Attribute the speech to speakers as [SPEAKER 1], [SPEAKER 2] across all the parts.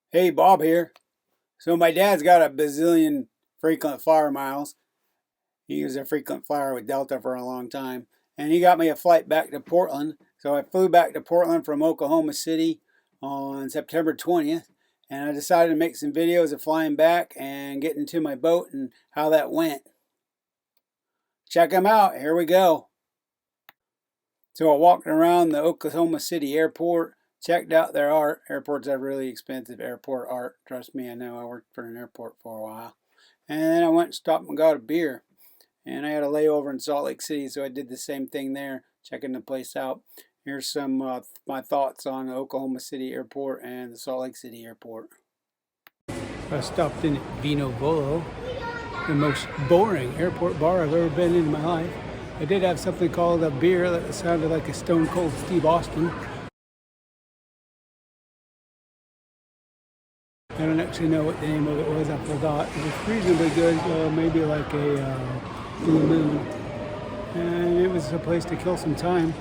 [SPEAKER 1] Hey, Bob here. So my dad's got a bazillion frequent flyer miles. He was a frequent flyer with Delta for a long time. And he got me a flight back to Portland. So I flew back to Portland from Oklahoma City on September 20th. And I decided to make some videos of flying back and getting to my boat and how that went. Check them out. Here we go. So I walked around the Oklahoma City airport, checked out their art. Airports have really expensive airport art. Trust me, I know. I worked for an airport for a while. And then I went and stopped and got a beer. And I had a layover in Salt Lake City, so I did the same thing there, checking the place out. Here's some my thoughts on the Oklahoma City airport and the Salt Lake City airport. I stopped in at Vino Volo, the most boring airport bar I've ever been in my life. I did have something called a beer that sounded like a Stone Cold Steve Austin. I don't actually know what the name of it was, I forgot. It was reasonably good, maybe like a Blue Moon. And it was a place to kill some time.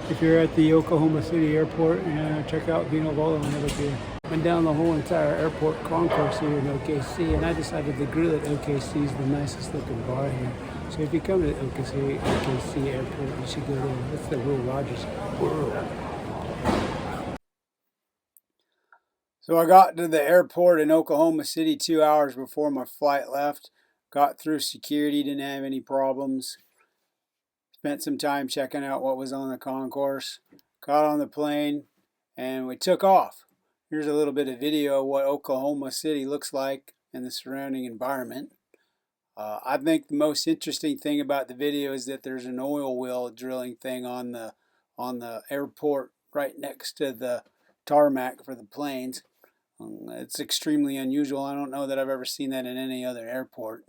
[SPEAKER 1] If you're at the Oklahoma City airport, check out Vino Volo and have a beer. Went down the whole entire airport concourse here in OKC, and I decided the grill at OKC is the nicest looking bar here. So if you come to the OKC airport, you should go there. That's the Will Rogers Grill. So I got to the airport in Oklahoma City 2 hours before my flight left. Got through security, didn't have any problems. Spent some time checking out what was on the concourse. Got on the plane and we took off. Here's a little bit of video of what Oklahoma City looks like and the surrounding environment. I think the most interesting thing about the video is that there's an oil well drilling thing on the airport right next to the tarmac for the planes. It's extremely unusual. I don't know that I've ever seen that in any other airport.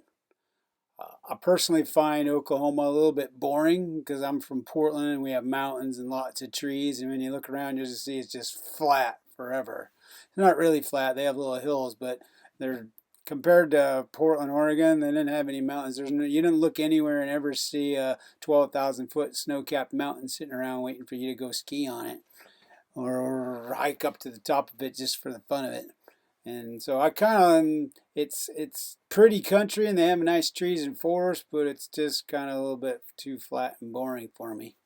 [SPEAKER 1] I personally find Oklahoma a little bit boring because I'm from Portland and we have mountains and lots of trees. And when you look around, you just see it's just flat forever. It's not really flat. They have little hills, but they're compared to Portland, Oregon. They didn't have any mountains. You didn't look anywhere and ever see a 12,000-foot snow-capped mountain sitting around waiting for you to go ski on it or hike up to the top of it just for the fun of it. And so I kind of, it's pretty country and they have nice trees and forests, but it's just kind of a little bit too flat and boring for me.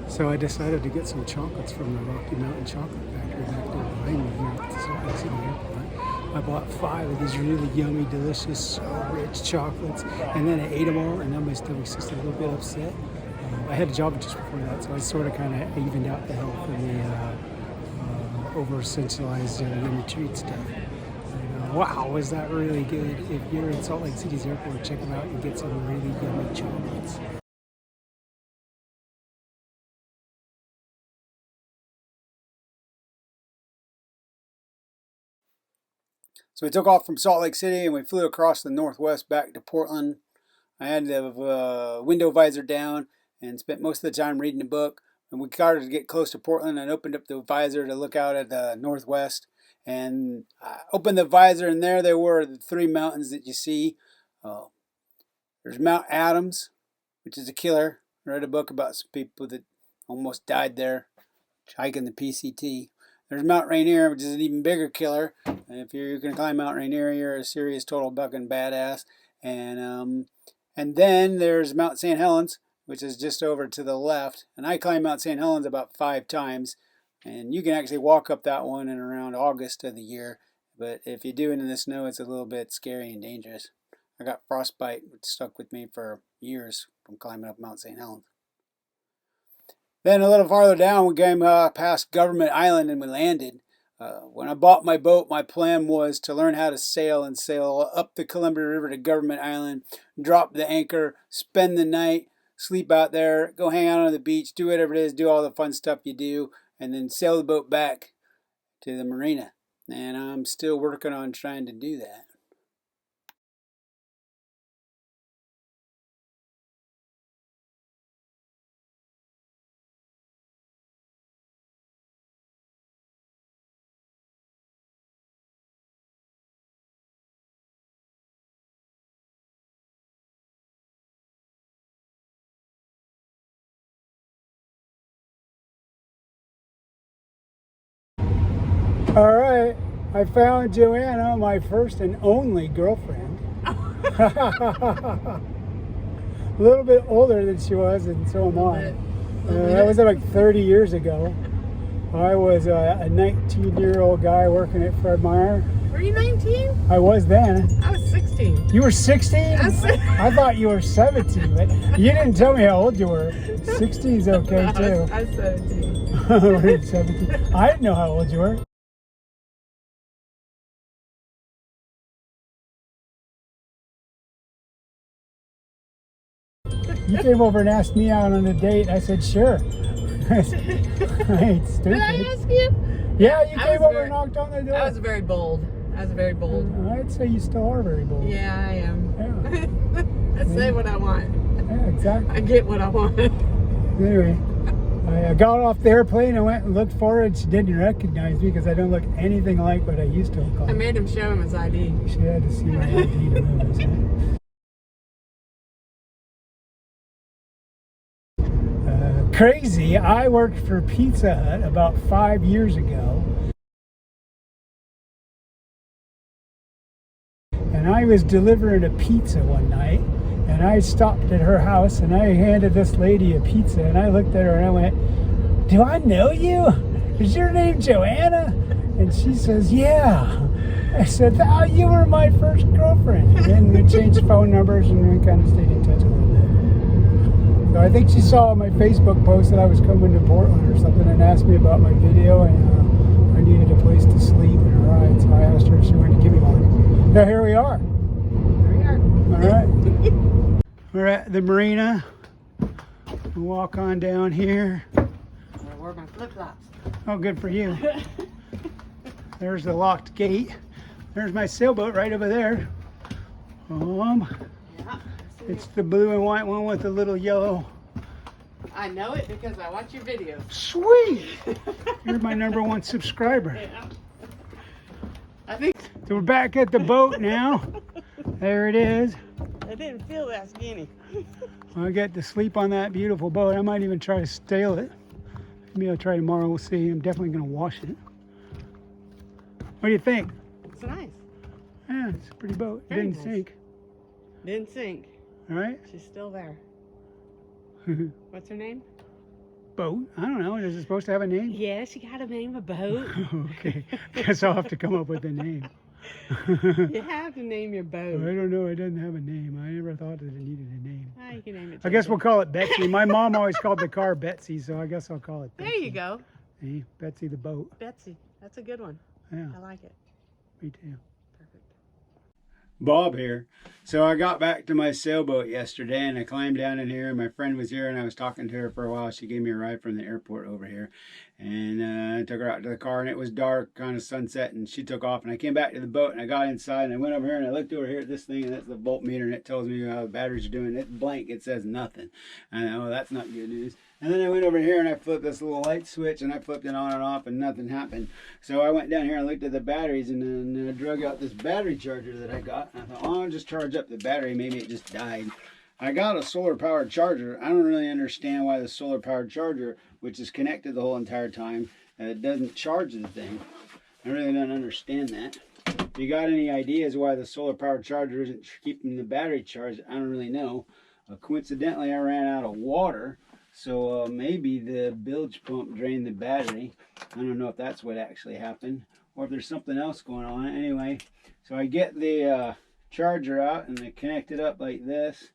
[SPEAKER 1] So I decided to get some chocolates from the Rocky Mountain Chocolate Factory back there behind me here at the Salt Lake City Airport. I bought 5 of these really yummy, delicious, so rich chocolates, and then I ate them all, and now my stomach's just a little bit upset. I had a job just before that, so I sort of kind of evened out the health and the over-sensualized yummy treat stuff. Wow, was that really good? If you're in Salt Lake City's airport, check them out and get some really yummy chocolates. So we took off from Salt Lake City and we flew across the Northwest back to Portland. I had the window visor down and spent most of the time reading a book. And we started to get close to Portland and opened up the visor to look out at the Northwest. And I opened the visor and there they were, the 3 mountains that you see. Uh, there's Mount Adams, which is a killer. I read a book about some people that almost died there hiking the PCT. There's Mount Rainier, which is an even bigger killer. And if you're going to climb Mount Rainier, you're a serious total bucking badass. And then there's Mount St. Helens, which is just over to the left. And I climbed Mount St. Helens about 5 times. And you can actually walk up that one in around August of the year. But if you do it in the snow, it's a little bit scary and dangerous. I got frostbite, which stuck with me for years from climbing up Mount St. Helens. Then a little farther down, we came past Government Island and we landed. When I bought my boat, my plan was to learn how to sail and sail up the Columbia River to Government Island, drop the anchor, spend the night, sleep out there, go hang out on the beach, do whatever it is, do all the fun stuff you do, and then sail the boat back to the marina. And I'm still working on trying to do that. All right, I found Joanna, my first and only girlfriend. A little bit older than she was, and so am I. That was like 30 years ago. I was a 19-year-old guy working at Fred Meyer.
[SPEAKER 2] Were you 19?
[SPEAKER 1] I was then.
[SPEAKER 2] I was 16.
[SPEAKER 1] You were 16? I thought you were 17, but you didn't tell me how old you were. 16 is okay, too.
[SPEAKER 2] I was 17.
[SPEAKER 1] Were you 17? I didn't know how old you were. You came over and asked me out on a date. I said, sure. I ain't stupid.
[SPEAKER 2] Did I ask you?
[SPEAKER 1] Yeah, you came over and knocked on the door.
[SPEAKER 2] I was very bold.
[SPEAKER 1] I'd say you still are very bold.
[SPEAKER 2] Yeah, I am.
[SPEAKER 1] Yeah.
[SPEAKER 2] I say what I want.
[SPEAKER 1] Yeah, exactly.
[SPEAKER 2] I get what I want.
[SPEAKER 1] Anyway, I got off the airplane and went and looked for her, and she didn't recognize me because I don't look anything like what I used to look like.
[SPEAKER 2] I made him show him his ID.
[SPEAKER 1] She had to see my ID to know this. Crazy, I worked for Pizza Hut about 5 years ago. And I was delivering a pizza one night, and I stopped at her house and I handed this lady a pizza, and I looked at her and I went, do I know you? Is your name Joanna? And she says, yeah. I said, oh, you were my first girlfriend. And then we changed phone numbers and we kind of stayed in touch a little bit. So I think she saw my Facebook post that I was coming to Portland or something and asked me about my video, and I needed a place to sleep and a ride, so I asked her if she wanted to give me one. Now here we are.
[SPEAKER 2] Here we are.
[SPEAKER 1] All right. We're at the marina. We'll walk on down here.
[SPEAKER 2] I wore my flip-flops.
[SPEAKER 1] Oh, good for you. There's the locked gate. There's my sailboat right over there.
[SPEAKER 2] Yeah.
[SPEAKER 1] It's the blue and white one with the little yellow.
[SPEAKER 2] I know it because I watch your videos.
[SPEAKER 1] Sweet! You're my #1 subscriber.
[SPEAKER 2] Yeah. I think
[SPEAKER 1] So we're back at the boat now. There it is.
[SPEAKER 2] I didn't feel that skinny.
[SPEAKER 1] I get to sleep on that beautiful boat. I might even try to sail it. Maybe I'll try tomorrow. We'll see. I'm definitely going to wash it. What do you think?
[SPEAKER 2] It's nice.
[SPEAKER 1] Yeah, it's a pretty boat. It
[SPEAKER 2] Very
[SPEAKER 1] didn't
[SPEAKER 2] nice.
[SPEAKER 1] sink.
[SPEAKER 2] Didn't sink.
[SPEAKER 1] All right.
[SPEAKER 2] She's still there. What's her name?
[SPEAKER 1] Boat? I don't know. Is it supposed to have a name?
[SPEAKER 2] Yeah, she got to name a boat.
[SPEAKER 1] Okay. Guess I'll have to come up with a name.
[SPEAKER 2] You have to name your
[SPEAKER 1] I
[SPEAKER 2] boat.
[SPEAKER 1] don't know. It doesn't have a name. I never thought that it needed a name.
[SPEAKER 2] Ah, you can name it.
[SPEAKER 1] I guess we'll call it Betsy. My mom always called the car Betsy, so I guess I'll call it Betsy.
[SPEAKER 2] There you go.
[SPEAKER 1] Hey, Betsy the boat.
[SPEAKER 2] Betsy. That's a good one.
[SPEAKER 1] Yeah,
[SPEAKER 2] I like it.
[SPEAKER 1] me too.
[SPEAKER 2] Perfect.
[SPEAKER 1] Bob here. So I got back to my sailboat yesterday and I climbed down in here. My friend was here and I was talking to her for a while. She gave me a ride from the airport over here, and I took her out to the car, and it was dark, kind of sunset, and she took off, and I came back to the boat and I got inside and I went over here and I looked over here at this thing, and that's the voltmeter, and it tells me how the batteries are doing. It's blank. It says nothing. And oh, that's not good news. And then I went over here and I flipped this little light switch and I flipped it on and off and nothing happened. So I went down here and looked at the batteries, and then I drug out this battery charger that I got. And I thought, oh, I'll just charge up the battery. Maybe it just died. I got a solar powered charger. I don't really understand why the solar powered charger, which is connected the whole entire time, doesn't charge the thing. I really don't understand that. If you got any ideas why the solar powered charger isn't keeping the battery charged, I don't really know. Coincidentally, I ran out of water. So maybe the bilge pump drained the battery. I don't know if that's what actually happened, or if there's something else going on. Anyway, so I get the charger out and I connect it up like this.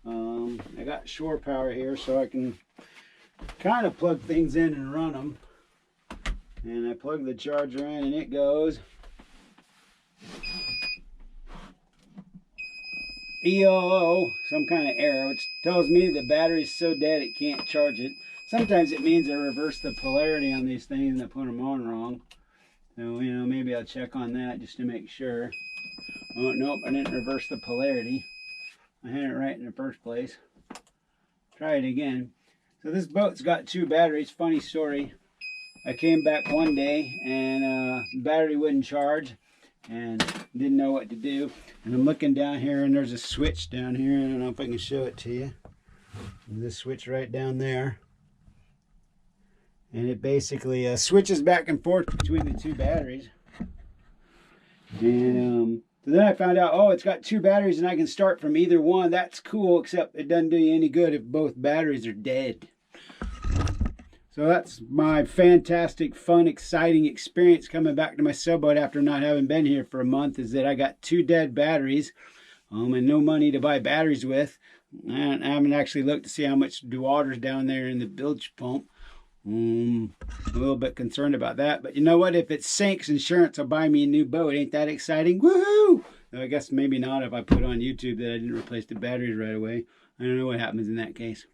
[SPEAKER 1] I got shore power here, so I can kind of plug things in and run them. And I plug the charger in and it goes. EOO, some kind of error, which tells me the battery's so dead it can't charge it. Sometimes it means I reverse the polarity on these things and I put them on wrong. So, you know, maybe I'll check on that just to make sure. Oh, nope, I didn't reverse the polarity. I had it right in the first place. Try it again. So this boat's got 2 batteries. Funny story. I came back one day and the battery wouldn't charge and didn't know what to do. And I'm looking down here and there's a switch down here. I don't know if I can show it to you. There's this switch right down there. And it basically switches back and forth between the two batteries. And so then I found out, oh, it's got two batteries and I can start from either one. That's cool, except it doesn't do you any good if both batteries are dead. So that's my fantastic, fun, exciting experience coming back to my sailboat after not having been here for a month, is that I got two dead batteries and no money to buy batteries with. And I haven't actually looked to see how much the water's down there in the bilge pump. A little bit concerned about that, but you know what? If it sinks, insurance will buy me a new boat. Ain't that exciting? Woohoo! I guess maybe not if I put on YouTube that I didn't replace the batteries right away. I don't know what happens in that case.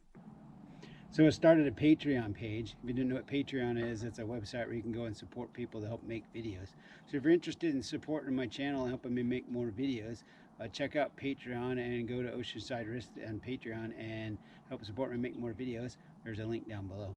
[SPEAKER 1] So I started a Patreon page. If you didn't know what Patreon is, it's a website where you can go and support people to help make videos. So if you're interested in supporting my channel and helping me make more videos, check out Patreon and go to Oceanside Wrist on Patreon and help support me make more videos. There's a link down below.